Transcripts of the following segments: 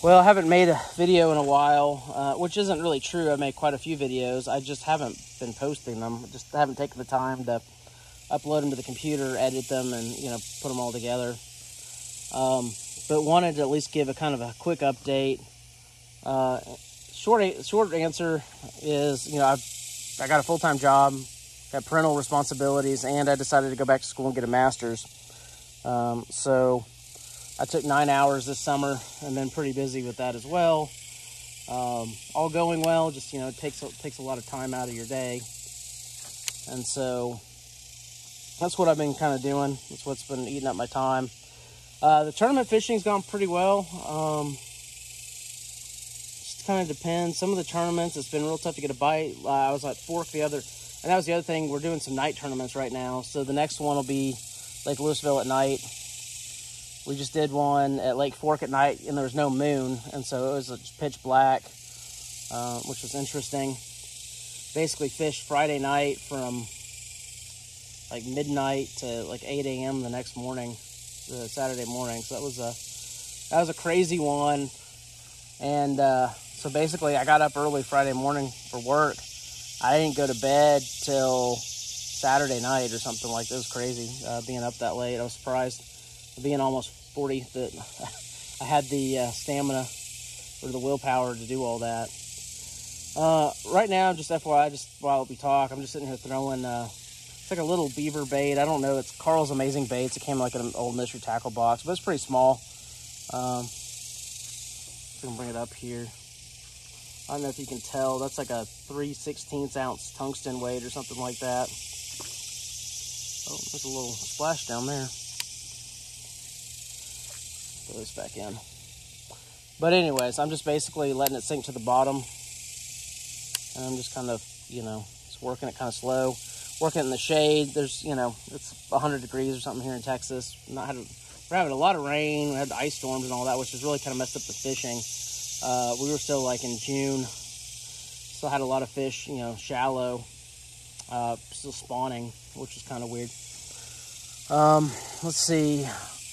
Well, I haven't made a video in a while, which isn't really true. I've made quite a few videos. I just haven't been posting them. Just haven't taken the time to upload them to the computer, edit them, and, you know, put them all together. But wanted to at least give a kind of a quick update. Short answer is, you know, I got a full-time job, got parental responsibilities, and I decided to go back to school and get a master's. So I took 9 hours this summer and been pretty busy with that as well. All going well, just, you know, it takes a lot of time out of your day. And so that's what I've been kind of doing. That's what's been eating up my time. The tournament fishing's gone pretty well. Just kind of depends. Some of the tournaments, it's been real tough to get a bite. I was at Fork and that was the other thing. We're doing some night tournaments right now. So the next one will be Lake Louisville at night. We just did one at Lake Fork at night, and there was no moon, and so it was pitch black, which was interesting. Basically fished Friday night from like midnight to like 8 a.m. the next morning, the Saturday morning. So that was a crazy one. And so basically I got up early Friday morning for work. I didn't go to bed till Saturday night or something like that. It was crazy being up that late. I was surprised, being almost 40, that I had the stamina or the willpower to do all that. Right now, just FYI, just while we talk, I'm just sitting here throwing, it's like a little beaver bait. I don't know, it's Carl's Amazing Baits. It came like in an old mystery tackle box, but it's pretty small. I'm gonna bring it up here. I don't know if you can tell, that's like a 3/16 ounce tungsten weight or something like that. Oh, there's a little splash down there. Throw this back in. But anyways, I'm just basically letting it sink to the bottom. And I'm just kind of, you know, just working it kind of slow. Working it in the shade. There's, you know, it's 100 degrees or something here in Texas. We're having a lot of rain. We had the ice storms and all that, which has really kind of messed up the fishing. We were still like in June. Still had a lot of fish, you know, shallow. Still spawning, which is kind of weird. Let's see.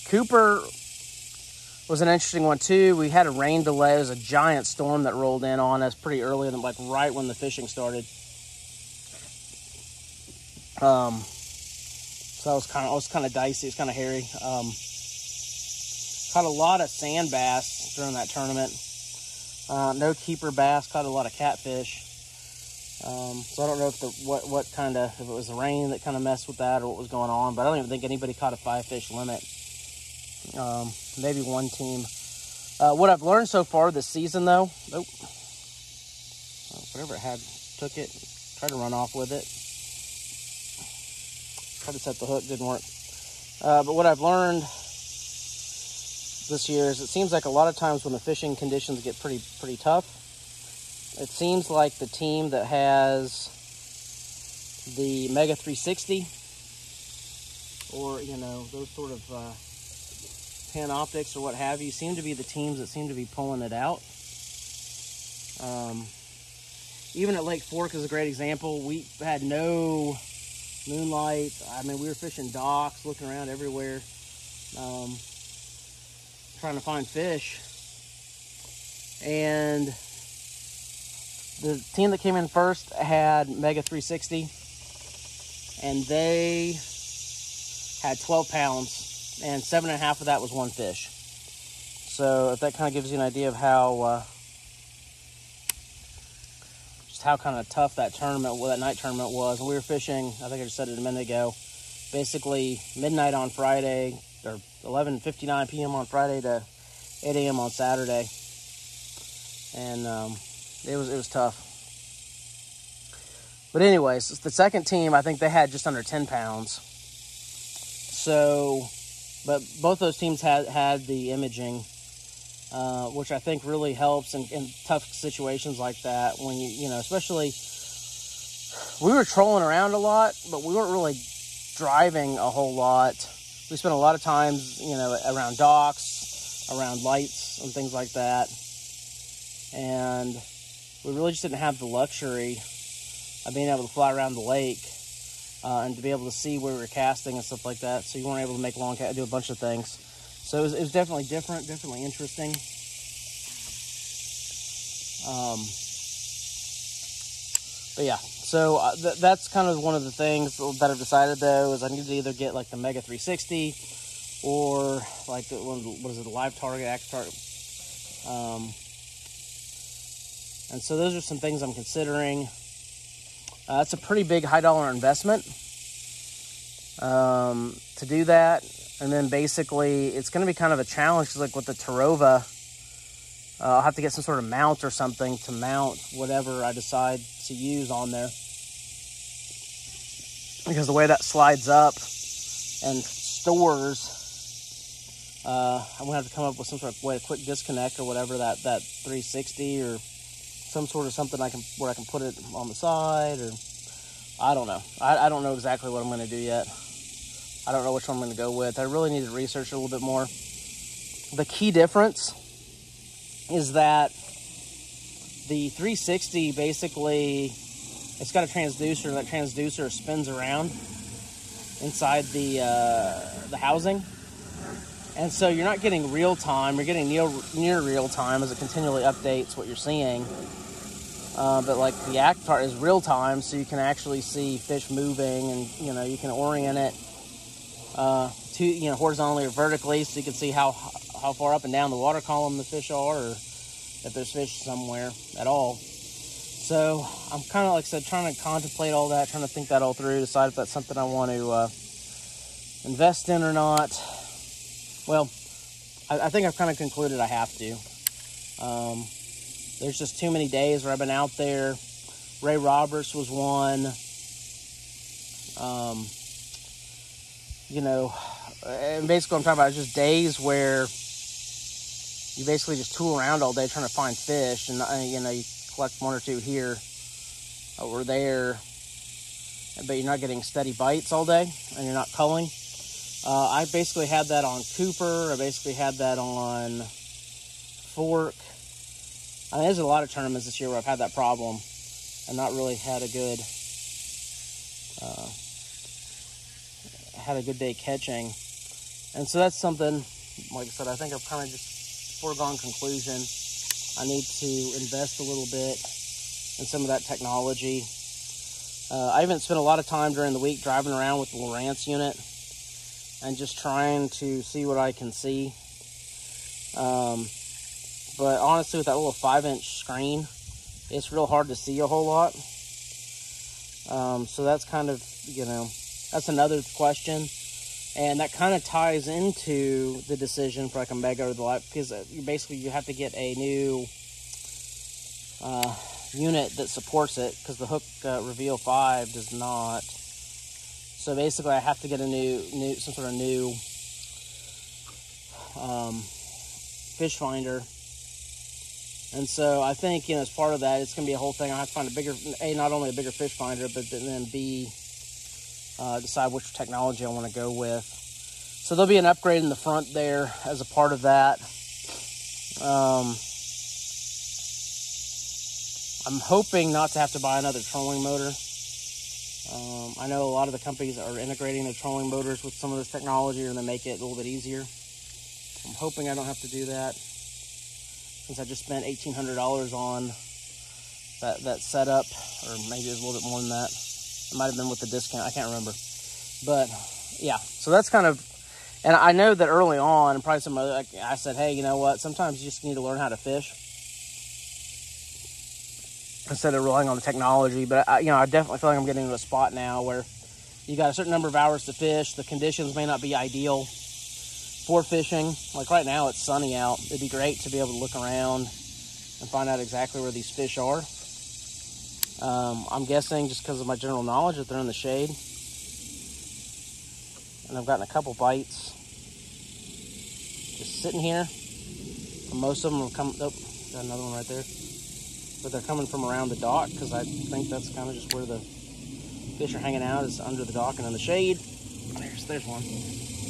Cooper was an interesting one too. We had a rain delay. It was a giant storm that rolled in on us pretty early, and like right when the fishing started. So it was kind of dicey. It was kind of hairy. Caught a lot of sand bass during that tournament. No keeper bass. Caught a lot of catfish. So I don't know if if it was the rain that kind of messed with that or what was going on, but I don't even think anybody caught a 5-fish limit. Maybe one team. What I've learned so far this season, though, whatever it had, took it, tried to run off with it. Tried to set the hook, didn't work. But what I've learned this year is it seems like a lot of times when the fishing conditions get pretty tough, it seems like the team that has the Mega 360 or, you know, those sort of Panoptics or what have you seem to be the teams that seem to be pulling it out. Even at Lake Fork is a great example. We had no moonlight. I mean, we were fishing docks, looking around everywhere, trying to find fish. And the team that came in first had Mega 360, and they had 12 pounds, and 7.5 of that was one fish. So if that kind of gives you an idea of how just how kind of tough that night tournament was. And we were fishing, I think I just said it a minute ago, basically midnight on Friday, or 11:59 p.m. on Friday to 8 a.m. on Saturday. And it was tough. But anyways, the second team, I think they had just under 10 pounds. So, but both those teams had the imaging, which I think really helps in tough situations like that. When you know, especially, we were trolling around a lot, but we weren't really driving a whole lot. We spent a lot of time, you know, around docks, around lights and things like that. And we really just didn't have the luxury of being able to fly around the lake and to be able to see where we were casting and stuff like that. So you weren't able to make do a bunch of things. So it was definitely different, definitely interesting. But yeah, so that's kind of one of the things that I've decided, though, is I need to either get like the Mega 360 or like the what is it, the Live Target, Act Target. And so those are some things I'm considering. It's a pretty big high dollar investment to do that. And then basically it's going to be kind of a challenge, because like with the Terrova, I'll have to get some sort of mount or something to mount whatever I decide to use on there, because the way that slides up and stores, I'm gonna have to come up with some sort of way, a quick disconnect or whatever, that 360 or some sort of something where I can put it on the side, or I don't know. I don't know exactly what I'm gonna do yet. I don't know which one I'm gonna go with. I really need to research it a little bit more. The key difference is that the 360 basically, it's got a transducer. That transducer spins around inside the housing, and so you're not getting real time. You're getting near real time as it continually updates what you're seeing. But like the Actar is real time, so you can actually see fish moving, and you can orient it horizontally or vertically, so you can see how far up and down the water column the fish are, or if there's fish somewhere at all. So I'm kind of, like I said, trying to contemplate all that, trying to think that all through, decide if that's something I want to invest in or not. Well, I think I've kind of concluded I have to. There's just too many days where I've been out there. Ray Roberts was one. And basically what I'm talking about is just days where you basically just tool around all day trying to find fish, and you collect one or two here or there, but you're not getting steady bites all day, and you're not culling. I basically had that on Cooper. I basically had that on Fork. I mean, there's a lot of tournaments this year where I've had that problem and not really had a good day catching. And so that's something, like I said, I think I've kind of just foregone conclusion. I need to invest a little bit in some of that technology. I even spent a lot of time during the week driving around with the Lowrance unit and just trying to see what I can see. But honestly, with that little 5-inch screen, it's real hard to see a whole lot. So that's kind of, that's another question. And that kind of ties into the decision for like a Mega or the Live, because you have to get a new unit that supports it, because the Hook Reveal 5 does not. So basically I have to get some sort of new fish finder. And so I think, as part of that, it's going to be a whole thing. I have to find not only a bigger fish finder, but then B, decide which technology I want to go with. So there'll be an upgrade in the front there as a part of that. I'm hoping not to have to buy another trolling motor. I know a lot of the companies are integrating their trolling motors with some of this technology, and they make it a little bit easier. I'm hoping I don't have to do that, since I just spent $1,800 on that setup, or maybe it was a little bit more than that. It might have been with the discount. I can't remember. But yeah, so that's kind of, and I know that early on, and probably some other, I said, hey, you know what? Sometimes you just need to learn how to fish instead of relying on the technology. But I definitely feel like I'm getting into a spot now where you got a certain number of hours to fish. The conditions may not be ideal for fishing. Like right now, it's sunny out. It'd be great to be able to look around and find out exactly where these fish are. I'm guessing, just because of my general knowledge, that they're in the shade. And I've gotten a couple bites just sitting here. And most of them have come, got another one right there. But they're coming from around the dock, because I think that's kind of just where the fish are hanging out, is under the dock and in the shade. There's one.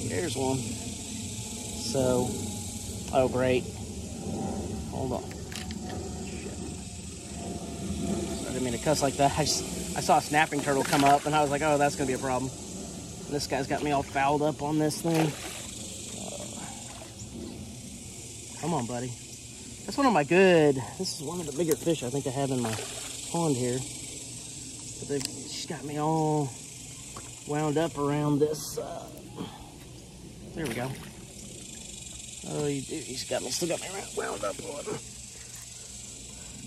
There's one. So, oh great. Hold on. I didn't mean to cuss like that. I saw a snapping turtle come up, and I was like, oh, that's going to be a problem. And this guy's got me all fouled up on this thing. Come on, buddy. That's one of my good, this is one of the bigger fish I think I have in my pond here. But she's got me all wound up around this. There we go. Oh, he's got me, still got me wound up on him.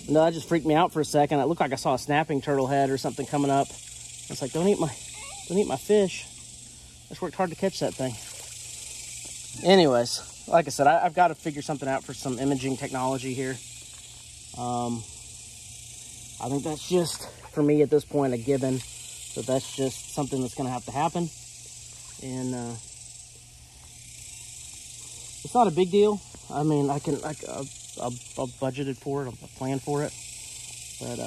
No, that just freaked me out for a second. It looked like I saw a snapping turtle head or something coming up. I was like, don't eat my fish. I just worked hard to catch that thing. Anyways, like I said, I've got to figure something out for some imaging technology here. I think that's just, for me at this point, a given. So that's just something that's going to have to happen. And it's not a big deal. I mean, I've budgeted for it. I'll plan for it. But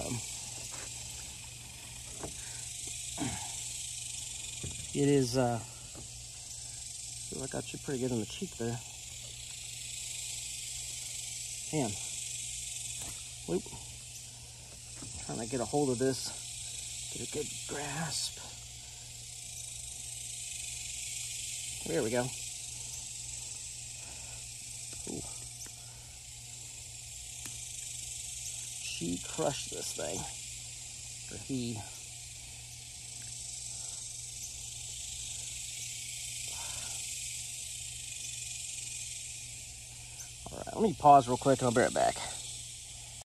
it is, I feel like I got you pretty good in the cheek there. Man. Whoop. Trying to get a hold of this. Get a good grasp. There we go. Ooh. She crushed this thing. Or he. All right, let me pause real quick and I'll be right back.